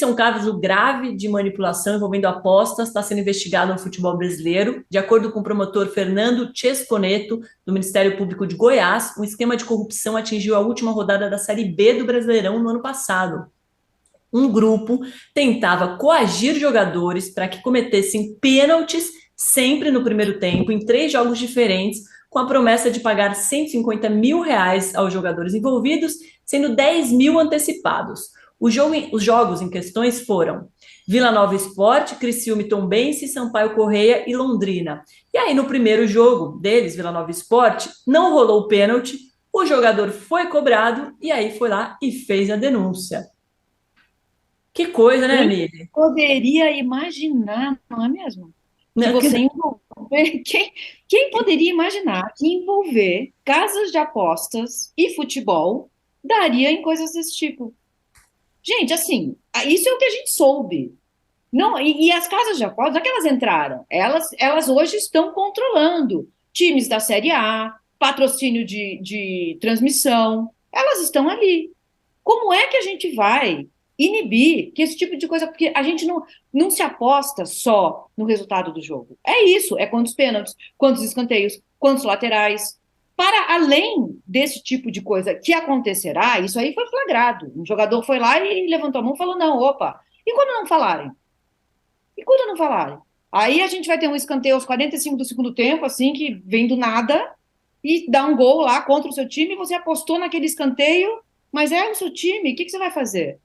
é um caso grave de manipulação envolvendo apostas, está sendo investigado no futebol brasileiro. De acordo com o promotor Fernando Chesconeto, do Ministério Público de Goiás, um esquema de corrupção atingiu a última rodada da Série B do Brasileirão no ano passado. Um grupo tentava coagir jogadores para que cometessem pênaltis sempre no primeiro tempo, em 3 jogos diferentes, com a promessa de pagar R$ 150 mil aos jogadores envolvidos, sendo 10 mil antecipados. Os jogos em questões foram Vila Nova Sport, Criciúma e Tombense, Sampaio Correia e Londrina. E aí, no primeiro jogo deles, Vila Nova Sport, não rolou o pênalti, o jogador foi cobrado e aí foi lá e fez a denúncia. Que coisa, né, Quem Mili? poderia imaginar, não é mesmo? Que Não, você envolver. Quem poderia imaginar que envolver casas de apostas e futebol daria em coisas desse tipo? Gente, assim, isso é o que a gente soube. Não, e as casas de apostas, não é que elas entraram, elas hoje estão controlando times da Série A, patrocínio de transmissão, elas estão ali. Como é que a gente vai inibir que esse tipo de coisa, porque a gente não se aposta só no resultado do jogo. É isso, é quantos pênaltis, quantos escanteios, quantos laterais. Para além desse tipo de coisa que acontecerá, isso aí foi flagrado. Um jogador foi lá e levantou a mão e falou: não, opa. E quando não falarem? E quando não falarem? Aí a gente vai ter um escanteio aos 45 do segundo tempo, assim, que vem do nada, e dá um gol lá contra o seu time, e você apostou naquele escanteio, mas é o seu time, o que que você vai fazer?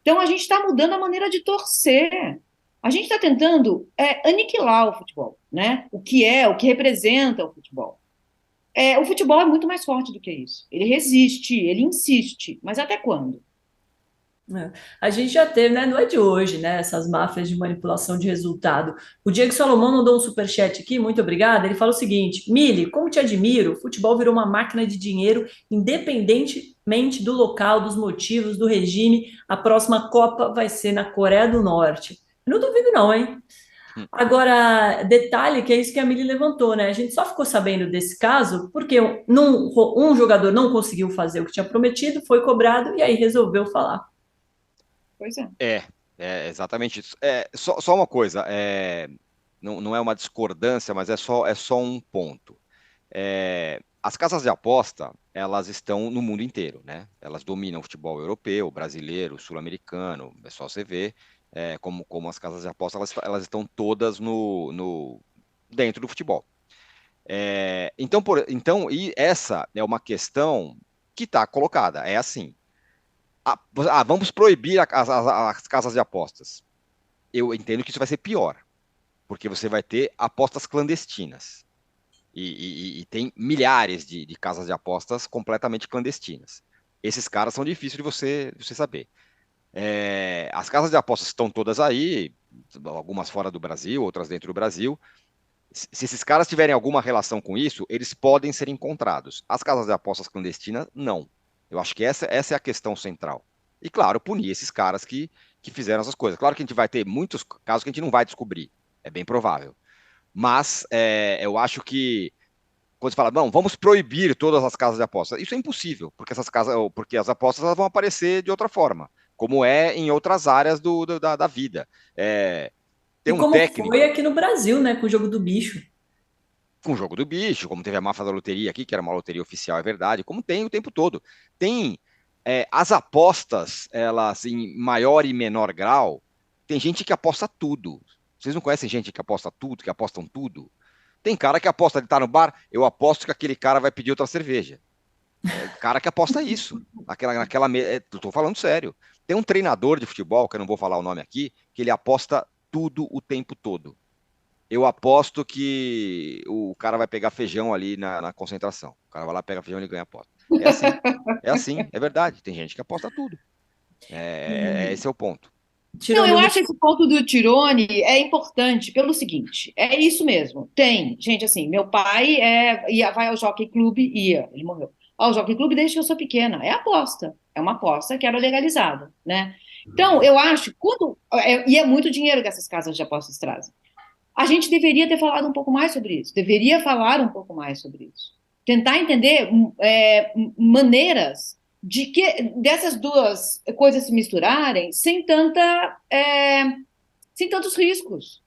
Então a gente está mudando a maneira de torcer. A gente está tentando aniquilar o futebol, né? O que representa o futebol. O futebol é muito mais forte do que isso. Ele resiste, ele insiste, mas até quando? é. A gente já teve, né? Não é de hoje, né? Essas máfias de manipulação de resultado. O Diego Salomão mandou um superchat aqui, muito obrigada. Ele fala o seguinte: Mili, como te admiro, o futebol virou uma máquina de dinheiro, independentemente do local, dos motivos, do regime. A próxima Copa vai ser na Coreia do Norte. Eu não duvido, não, hein? Agora, detalhe que é isso que a Mili levantou, né? A gente só ficou sabendo desse caso porque um jogador não conseguiu fazer o que tinha prometido, foi cobrado e aí resolveu falar. Pois é. É, é exatamente isso. Só uma coisa, não é uma discordância, mas é só um ponto. As casas de aposta, elas estão no mundo inteiro, né? Elas dominam o futebol europeu, brasileiro, sul-americano, é só você ver como as casas de aposta, elas estão todas dentro do futebol. E essa é uma questão que está colocada, é assim. Vamos proibir as casas de apostas. Eu entendo que isso vai ser pior, porque você vai ter apostas clandestinas. E tem milhares de casas de apostas completamente clandestinas. Esses caras são difíceis de você saber. As casas de apostas estão todas aí, algumas fora do Brasil, outras dentro do Brasil. Se esses caras tiverem alguma relação com isso, eles podem ser encontrados. As casas de apostas clandestinas, não. Eu acho que essa é a questão central. E, claro, punir esses caras que fizeram essas coisas. Claro que a gente vai ter muitos casos que a gente não vai descobrir. É bem provável. Mas eu acho que quando você fala, não, vamos proibir todas as casas de apostas, isso é impossível, porque as apostas elas vão aparecer de outra forma, como é em outras áreas da vida. Tem E um como foi técnico aqui no Brasil, né, com o jogo do bicho. com o jogo do bicho, como teve a máfia da loteria aqui, que era uma loteria oficial, é verdade, como tem o tempo todo. Tem as apostas, elas em maior e menor grau, tem gente que aposta tudo. Vocês não conhecem gente que aposta tudo, que apostam tudo? Tem cara que aposta, ele tá no bar, eu aposto que aquele cara vai pedir outra cerveja. Cara que aposta isso. Tô falando sério. Tem um treinador de futebol, que eu não vou falar o nome aqui, que ele aposta tudo o tempo todo. Eu aposto que o cara vai pegar feijão ali na concentração. O cara vai lá, pega feijão e ganha a aposta. É assim. É assim, é verdade. Tem gente que aposta tudo. Esse é o ponto. Não, Tirone, eu eu vou acho te... esse ponto do Tirone é importante pelo seguinte, é isso mesmo, tem, gente, assim, meu pai vai ao Jockey Club, ele morreu, ao Jockey Club desde que eu sou pequena, é uma aposta que era legalizada, né? Então, eu acho, e é muito dinheiro que essas casas de apostas trazem, a gente deveria ter falado um pouco mais sobre isso, deveria falar um pouco mais sobre isso, tentar entender maneiras de que dessas duas coisas se misturarem sem tantos riscos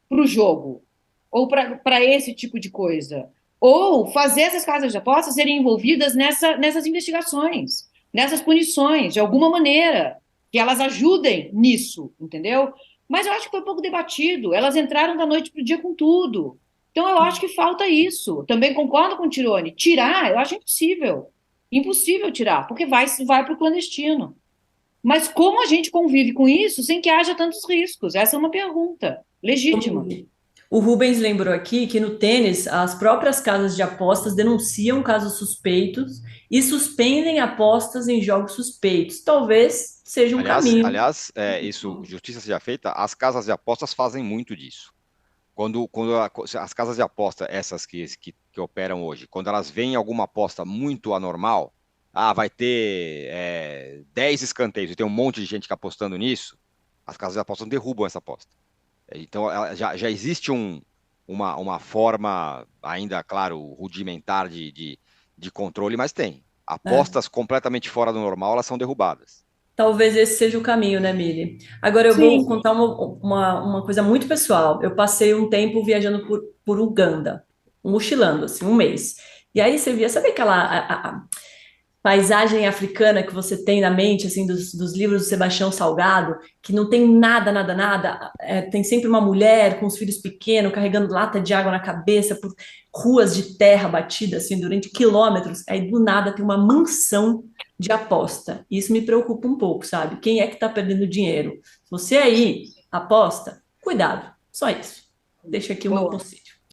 para o jogo, ou para esse tipo de coisa. Ou fazer essas casas de apostas serem envolvidas nessas investigações, nessas punições, de alguma maneira, que elas ajudem nisso, entendeu? Mas eu acho que foi pouco debatido. Elas entraram da noite para o dia com tudo. Então eu acho que falta isso. Também concordo com o Tirone. Tirar, eu acho impossível. Impossível tirar, porque vai para o clandestino. Mas como a gente convive com isso sem que haja tantos riscos? Essa é uma pergunta legítima. O Rubens lembrou aqui que no tênis as próprias casas de apostas denunciam casos suspeitos e suspendem apostas em jogos suspeitos. Talvez seja um caminho. Aliás, isso, justiça seja feita, as casas de apostas fazem muito disso. As casas de aposta, essas que operam hoje, quando elas veem alguma aposta muito anormal, vai ter 10 escanteios e tem um monte de gente que apostando nisso, as casas de apostas derrubam essa aposta. Então, já existe uma forma, ainda, claro, rudimentar de controle, mas tem. É. Apostas completamente fora do normal, elas são derrubadas. Talvez esse seja o caminho, né, Mili? Agora eu vou Sim. contar uma coisa muito pessoal. Eu passei um tempo viajando por Uganda, mochilando, assim, um mês. E aí você via, sabe aquela paisagem africana que você tem na mente, assim, dos livros do Sebastião Salgado, que não tem nada, nada, nada. Tem sempre uma mulher com os filhos pequenos, carregando lata de água na cabeça, por ruas de terra batida, assim, durante quilômetros. Aí, do nada, tem uma mansão de aposta. Isso me preocupa um pouco, sabe? Quem é que está perdendo dinheiro? Se você aí aposta, cuidado. Só isso. Deixa aqui o meu Boa. conselho.